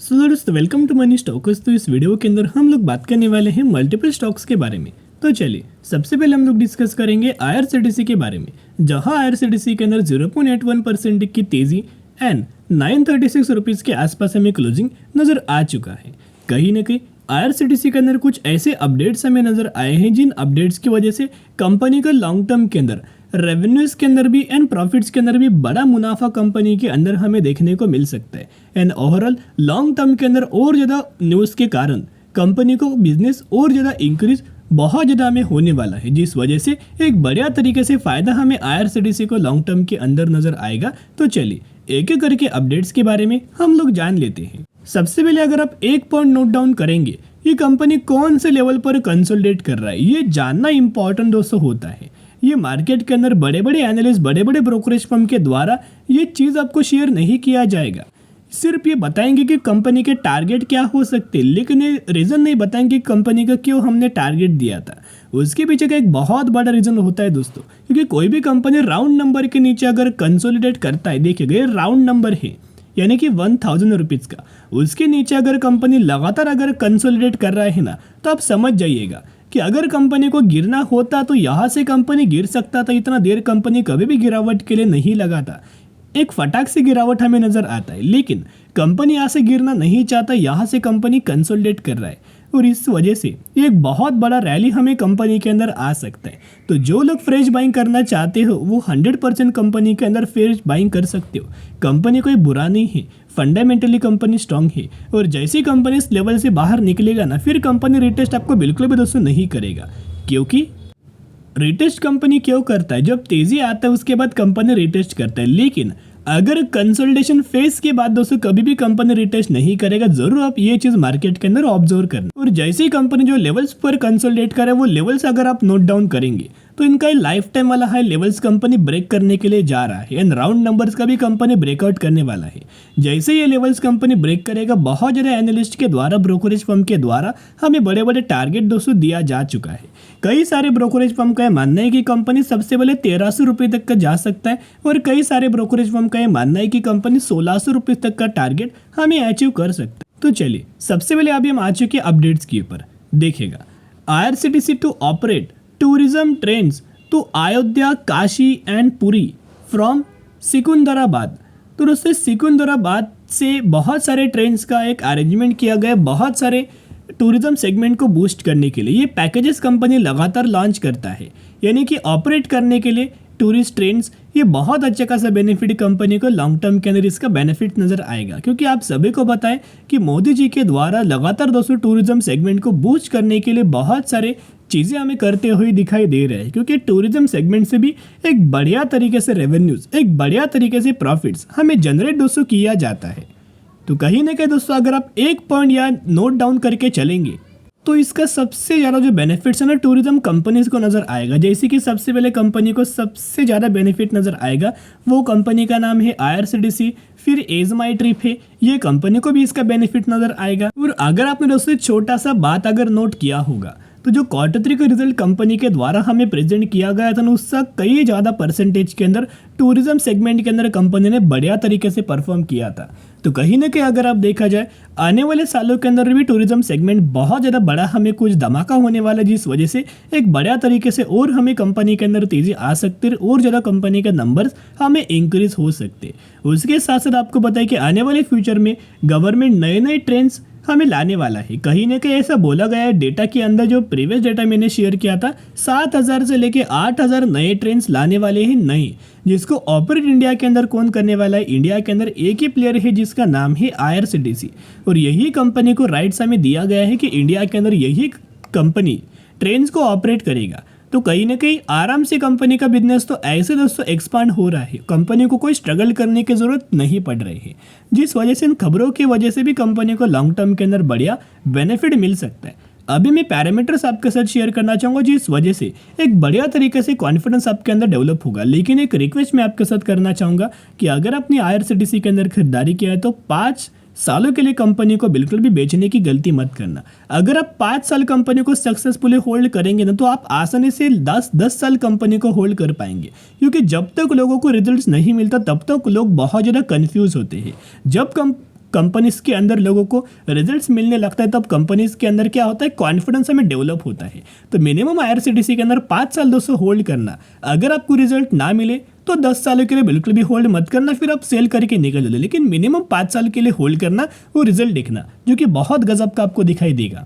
दोस्तों welcome to money stocks. तो इस वीडियो के अंदर हम लोग बात करने वाले हैं मल्टीपल स्टॉक्स के बारे में। तो चलिए सबसे पहले हम लोग डिस्कस करेंगे IRCTC के बारे में, जहां IRCTC के अंदर 0.81% की तेजी एंड 936 रुपीज़ के आसपास हमें क्लोजिंग नजर आ चुका है। कहीं ना कहीं IRCTC के अंदर कुछ ऐसे अपडेट्स हमें नजर आए हैं जिन अपडेट्स की वजह से कंपनी का लॉन्ग टर्म के अंदर रेवेन्यूज के अंदर भी एंड प्रॉफिट्स के अंदर भी बड़ा मुनाफा कंपनी के अंदर हमें देखने को मिल सकता है। एंड ओवरऑल लॉन्ग टर्म के अंदर और ज़्यादा न्यूज़ के कारण कंपनी को बिजनेस और ज़्यादा इंक्रीज बहुत ज़्यादा हमें होने वाला है, जिस वजह से एक बढ़िया तरीके से फ़ायदा हमें IRCTC को लॉन्ग टर्म के अंदर नज़र आएगा। तो चलिए एक एक करके अपडेट्स के बारे में हम लोग जान लेते हैं। सबसे पहले अगर आप एक पॉइंट नोट डाउन करेंगे, ये कंपनी कौन से लेवल पर कंसोलिडेट कर रहा है, ये जानना इंपॉर्टेंट दोस्तों होता है। ये मार्केट के अंदर बड़े बड़े एनालिस्ट, बड़े बड़े ब्रोकरेज फर्म के द्वारा ये चीज़ आपको शेयर नहीं किया जाएगा। सिर्फ ये बताएंगे कि कंपनी के टारगेट क्या हो सकते हैं, लेकिन ये रीज़न नहीं बताएंगे कंपनी का क्यों हमने टारगेट दिया था। उसके पीछे का एक बहुत बड़ा रीज़न होता है दोस्तों, क्योंकि कोई भी कंपनी राउंड नंबर के नीचे अगर कंसोलिडेट करता है, देखिएगा ये राउंड नंबर है यानी कि 1000 रुपीज़ का, उसके नीचे अगर कंपनी लगातार अगर कंसोलिडेट कर रहा है ना, तो आप समझ जाइएगा कि अगर कंपनी को गिरना होता तो यहाँ से कंपनी गिर सकता था। इतना देर कंपनी कभी भी गिरावट के लिए नहीं लगा था, एक फटाक से गिरावट हमें नजर आता है, लेकिन कंपनी यहाँ से गिरना नहीं चाहता, यहाँ से कंपनी कंसोलिडेट कर रहा है और इस वजह से एक बहुत बड़ा रैली हमें कंपनी के अंदर आ सकता है। तो जो लोग फ्रेश बाइंग करना चाहते हो वो 100% कंपनी के अंदर फ्रेश बाइंग कर सकते हो। कंपनी कोई बुरा नहीं है, फंडामेंटली कंपनी स्ट्रांग है और जैसे ही कंपनी इस लेवल से बाहर निकलेगा ना, फिर कंपनी रिटेस्ट आपको बिल्कुल भी दोस्तों नहीं करेगा। क्योंकि रिटेस्ट कंपनी क्यों करता है, जब तेजी आता है उसके बाद कंपनी रिटेस्ट करता है, लेकिन अगर कंसोलिडेशन फेज के बाद दोस्तों कभी भी कंपनी रिटेस्ट नहीं करेगा। जरूर आप ये चीज मार्केट के अंदर ऑब्जर्व करना। और जैसे ही कंपनी जो लेवल्स पर कंसोलिडेट करे वो लेवल्स अगर आप नोट डाउन करेंगे तो इनका लाइफ टाइम वाला हाई लेवल्स कंपनी ब्रेक करने के लिए जा रहा है एंड राउंड नंबर्स का भी कंपनी ब्रेकआउट करने वाला है। जैसे ये लेवल्स कंपनी ब्रेक करेगा, बहुत ज़्यादा एनालिस्ट के द्वारा, ब्रोकरेज फर्म के द्वारा हमें बड़े बड़े टारगेट दोस्तों दिया जा चुका है। कई सारे ब्रोकरेज फर्म का यह मानना है कि कंपनी सबसे पहले 1300 रुपये तक का जा सकता है और कई सारे ब्रोकरेज फर्म का यह मानना है कि कंपनी 1600 रुपये तक का टारगेट हमें अचीव कर सकता है। तो चलिए सबसे पहले अभी हम आ चुके अपडेट्स के ऊपर। देखिएगा IRCTC to operate tourism trains to Ayodhya, Kashi and Puri from Secunderabad. तो दोस्तों सिकंदराबाद से बहुत सारे ट्रेन्स का एक अरेंजमेंट किया गया, बहुत सारे टूरिज्म सेगमेंट को बूस्ट करने के लिए। ये पैकेजेस कंपनी लगातार लॉन्च करता है, यानी कि ऑपरेट करने के लिए टूरिस्ट ट्रेन्स, ये बहुत अच्छा खासा बेनिफिट कंपनी को लॉन्ग टर्म के अंदर इसका बेनिफिट नजर आएगा। क्योंकि आप सभी को बताएं कि मोदी जी के द्वारा लगातार दोस्तों टूरिज्म सेगमेंट को बूस्ट करने के लिए बहुत सारे चीज़ें हमें करते हुए दिखाई दे रहे हैं, क्योंकि टूरिज्म सेगमेंट से भी एक बढ़िया तरीके से रेवेन्यूज, एक बढ़िया तरीके से प्रॉफिट्स हमें जनरेट दोस्तों किया जाता है। तो कहीं ना कहीं दोस्तों अगर आप एक पॉइंट या नोट डाउन करके चलेंगे तो इसका सबसे ज़्यादा जो बेनिफिट्स है ना टूरिज्म कंपनीज को नज़र आएगा। जैसे कि सबसे पहले कंपनी को सबसे ज़्यादा बेनिफिट नज़र आएगा, वो कंपनी का नाम है IRCTC, फिर एज माई ट्रिप है, ये कंपनी को भी इसका बेनिफिट नज़र आएगा। और अगर आपने दोस्तों छोटा सा बात अगर नोट किया होगा तो जो Q3 का रिजल्ट कंपनी के द्वारा हमें प्रेजेंट किया गया था ना, उसका कई ज़्यादा परसेंटेज के अंदर टूरिज्म सेगमेंट के अंदर कंपनी ने बढ़िया तरीके से परफॉर्म किया था। तो कहीं ना कहीं अगर आप देखा जाए आने वाले सालों के अंदर भी टूरिज्म सेगमेंट बहुत ज़्यादा बड़ा हमें कुछ धमाका होने वाला है, जिस वजह से एक बढ़िया तरीके से और हमें कंपनी के अंदर तेज़ी आ सकती है और ज़्यादा कंपनी के नंबर्स हमें इंक्रीज हो सकते। उसके साथ साथ आपको बताएं कि आने वाले फ्यूचर में गवर्नमेंट नए नए ट्रेंड्स हमें लाने वाला है। कहीं ना कहीं ऐसा बोला गया है डेटा के अंदर, जो प्रीवियस डेटा मैंने शेयर किया था, 7000 से लेके 8000 नए ट्रेन्स लाने वाले हैं नए, जिसको ऑपरेट इंडिया के अंदर कौन करने वाला है। इंडिया के अंदर एक ही प्लेयर है जिसका नाम है IRCTC, और यही कंपनी को राइट्स हमें दिया गया है कि इंडिया के अंदर यही कंपनी ट्रेन्स को ऑपरेट करेगा। तो कहीं ना कहीं आराम से कंपनी का बिजनेस तो ऐसे दोस्तों एक्सपांड हो रहा है, कंपनी को कोई स्ट्रगल करने की ज़रूरत नहीं पड़ रही है, जिस वजह से इन खबरों की वजह से भी कंपनी को लॉन्ग टर्म के अंदर बढ़िया बेनिफिट मिल सकता है। अभी मैं पैरामीटर्स आपके साथ शेयर करना चाहूँगा, जिस वजह से एक बढ़िया तरीके से कॉन्फिडेंस आपके अंदर डेवलप होगा। लेकिन एक रिक्वेस्ट मैं आपके साथ करना चाहूँगा कि अगर आपने IRCTC के अंदर खरीदारी किया है तो 5 सालों के लिए कंपनी को बिल्कुल भी बेचने की गलती मत करना। अगर आप 5 साल कंपनी को सक्सेसफुली होल्ड करेंगे ना, तो आप आसानी से 10 साल कंपनी को होल्ड कर पाएंगे। क्योंकि जब तक लोगों को रिजल्ट्स नहीं मिलता तब तक लोग बहुत ज़्यादा कंफ्यूज होते हैं। जब कंपनीज के अंदर लोगों को रिजल्ट्स मिलने लगता है तब कंपनीज के अंदर क्या होता है, कॉन्फिडेंस हमें डेवलप होता है। तो मिनिमम IRCTC के अंदर 5 साल दोस्तों होल्ड करना। अगर आपको रिजल्ट ना मिले तो 10 सालों के लिए बिल्कुल भी होल्ड मत करना, फिर आप सेल करके निकल लो, लेकिन मिनिमम 5 साल के लिए होल्ड करना, वो रिजल्ट देखना जो कि बहुत गजब का आपको दिखाई देगा।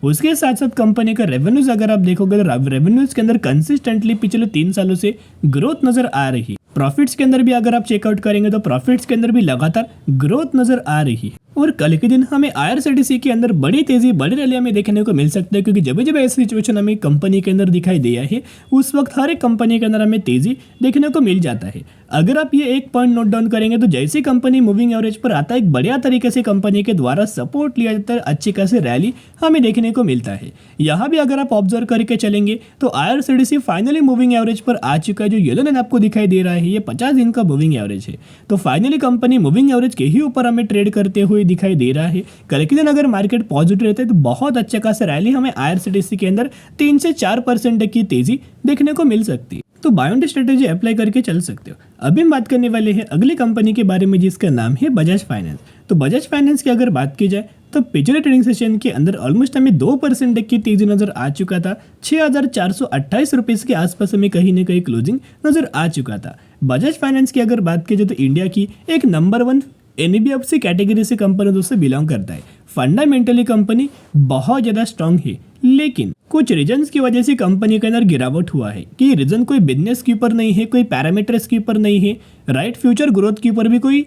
उसके साथ साथ कंपनी का रेवेन्यूज अगर आप देखोगे तो रेवेन्यूज के अंदर कंसिस्टेंटली पिछले 3 सालों से ग्रोथ नजर आ रही है। प्रॉफिट्स के अंदर भी अगर आप चेकआउट करेंगे तो प्रॉफिट्स के अंदर भी लगातार ग्रोथ नजर आ रही है। और कल के दिन हमें IRCTC के अंदर बड़ी तेजी बड़ी रैली हमें देखने को मिल सकता है, क्योंकि जब जब ऐसी सिचुएशन हमें कंपनी के अंदर दिखाई दिया है उस वक्त हर एक कंपनी के अंदर हमें तेजी देखने को मिल जाता है। अगर आप ये एक पॉइंट नोट डाउन करेंगे तो जैसे कंपनी मूविंग एवरेज पर आता है, एक बढ़िया तरीके से कंपनी के द्वारा सपोर्ट लिया जाता है, अच्छी खासी रैली हमें देखने को मिलता है। यहाँ भी अगर आप ऑब्जर्व करके चलेंगे तो IRCTC फाइनली मूविंग एवरेज पर आ चुका है। जो येलो लाइन आपको दिखाई दे रहा है ये 50 दिन का मूविंग एवरेज है। तो फाइनली कंपनी मूविंग एवरेज के ही ऊपर हमें ट्रेड करते हुए दिखाई दे रहा है। कल के दिन अगर मार्केट पॉजिटिव रहता है तो बहुत अच्छा खासा रैली हमें IRCTC के अंदर 3 से 4% की तेजी देखने को मिल सकती है। तो buy on dip strategy apply करके चल सकते हो। अभी हम बात करने वाले हैं अगली कंपनी के बारे में जिसका नाम है बजाज फाइनेंस। तो बजाज फाइनेंस की अगर बात की जाए तो पिछले ट्रेडिंग सेशन के अंदर ऑलमोस्ट हमें 2% की तेजी नजर आ चुका था। 6,428 रुपीज के आसपास हमें कहीं ना कहीं क्लोजिंग नजर आ चुका था। बजाज फाइनेंस की अगर बात की जाए तो इंडिया की एक नंबर 1 NBFC कैटेगरी से कंपनी दोस्तों बिलोंग करता है। फंडामेंटली कंपनी बहुत ज़्यादा स्ट्रांग है, लेकिन कुछ रीजंस की वजह से कंपनी के अंदर गिरावट हुआ है। कि रीजन कोई बिजनेस के ऊपर नहीं है, कोई पैरामीटर्स के ऊपर नहीं है, राइट, फ्यूचर ग्रोथ के ऊपर भी कोई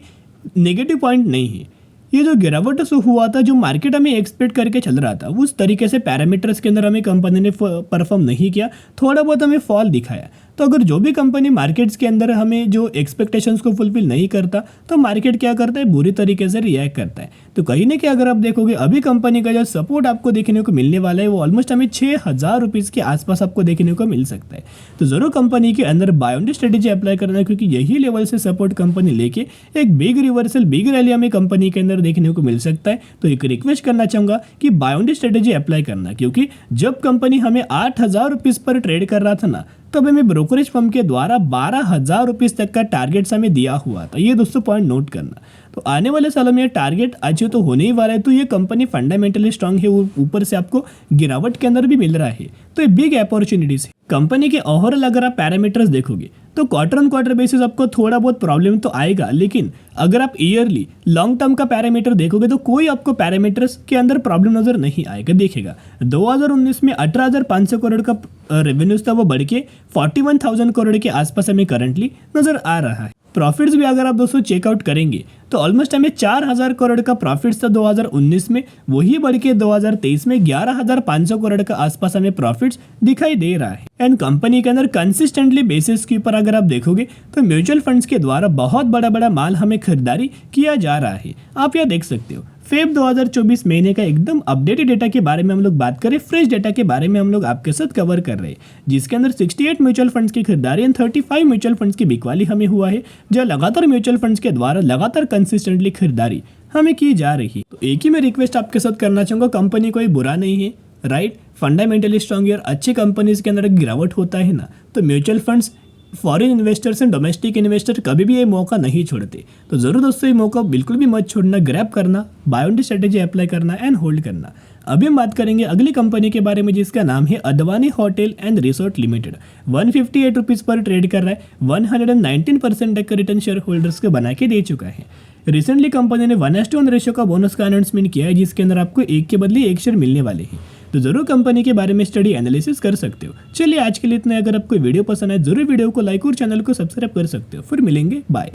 नेगेटिव पॉइंट नहीं है। ये जो गिरावट हुआ था, जो मार्केट हमें एक्सपेक्ट करके चल रहा था, उस तरीके से पैरामीटर्स के अंदर हमें कंपनी ने परफॉर्म नहीं किया, थोड़ा बहुत हमें फॉल दिखाया। तो अगर जो भी कंपनी मार्केट्स के अंदर हमें जो एक्सपेक्टेशंस को फुलफिल नहीं करता तो मार्केट क्या करता है, बुरी तरीके से रिएक्ट करता है। तो कहीं ना कहीं अगर आप देखोगे अभी कंपनी का जो सपोर्ट आपको देखने को मिलने वाला है वो ऑलमोस्ट हमें 6,000 रुपीज़ के आसपास आपको देखने को मिल सकता है। तो जरूर कंपनी के अंदर buy on dip strategy apply करना है, क्योंकि यही लेवल से सपोर्ट कंपनी लेके एक बिग रिवर्सल बिग रैली हमें कंपनी के अंदर देखने को मिल सकता है। तो एक रिक्वेस्ट करना चाहूंगा कि buy on dip strategy apply करना, क्योंकि जब कंपनी हमें 8,000 रुपीज़ पर ट्रेड कर रहा था ना, तब हमें ब्रोकरेज फर्म के द्वारा 12,000 रुपीज़ तक का टारगेट हमें दिया हुआ था। ये दोस्तों पॉइंट नोट करना। तो आने वाले सालों में ये टारगेट अचीव तो होने ही वाला है। तो ये कंपनी फंडामेंटली स्ट्रांग है, ऊपर से आपको गिरावट के अंदर भी मिल रहा है। तो ये बिग अपॉर्चुनिटीज है। कंपनी के ओवरऑल अगर आप पैरामीटर्स देखोगे तो क्वार्टर ऑन क्वार्टर बेसिस आपको थोड़ा बहुत प्रॉब्लम तो आएगा, लेकिन अगर आप ईयरली लॉन्ग टर्म का पैरामीटर देखोगे तो कोई आपको पैरामीटर्स के अंदर प्रॉब्लम नजर नहीं आएगा। देखिएगा 2019 में 18,500 करोड़ का रेवेन्यूज था, वो बढ़ के 41,000 करोड़ के आसपास हमें करंटली नजर आ रहा है। प्रॉफिट्स भी अगर आप दोस्तों चेकआउट करेंगे तो ऑलमोस्ट हमें 4,000 करोड़ का प्रॉफिट्स था 2019 में, वही बढ़ के 2023 में 11,500 करोड़ का आसपास हमें प्रॉफिट्स दिखाई दे रहा है। एंड कंपनी के अंदर कंसिस्टेंटली बेसिस के ऊपर अगर आप देखोगे तो म्यूचुअल फंड्स के द्वारा बहुत बड़ा बड़ा माल हमें खरीदारी किया जा रहा है। आप यह देख सकते हो फेब 2024 महीने का एकदम अपडेटेड डेटा के बारे में हम लोग बात करें, फ्रेश डेटा के बारे में हम लोग आपके साथ कवर कर रहे हैं, जिसके अंदर 68 म्यूचुअल फंड्स की खरीदारी एंड 35 म्यूचुअल फंड्स की बिकवाली हमें हुआ है, जो लगातार म्यूचुअल फंड्स के द्वारा लगातार कंसिस्टेंटली खरीदारी हमें की जा रही है। तो एक ही मैं रिक्वेस्ट आपके साथ करना चाहूँगा, कंपनी कोई बुरा नहीं है, राइट, फंडामेंटली स्ट्रॉन्ग और अच्छी कंपनीज के अंदर गिरावट होता है ना, तो mutual funds foreign investors and domestic investor कभी भी ये मौका नहीं छोड़ते। तो जरूर दोस्तों ये मौका बिल्कुल भी मत छोड़ना, ग्रैब करना, buy on dip strategy apply करना एंड होल्ड करना। अभी हम बात करेंगे अगली कंपनी के बारे में जिसका नाम है Advani hotel and resort limited. 158 rupees पर ट्रेड कर रहा है, 119% तक का रिटर्न शेयर होल्डर्स को बना के दे चुका है। रिसेंटली कंपनी ने 1:1 रेशियो का बोनस का अनाउंसमेंट किया है, जिसके अंदर आपको एक के बदले एक शेयर मिलने वाले हैं। तो जरूर कंपनी के बारे में स्टडी एनालिसिस कर सकते हो। चलिए आज के लिए इतना। अगर आपको वीडियो पसंद आए जरूर वीडियो को लाइक और चैनल को सब्सक्राइब कर सकते हो। फिर मिलेंगे, बाय।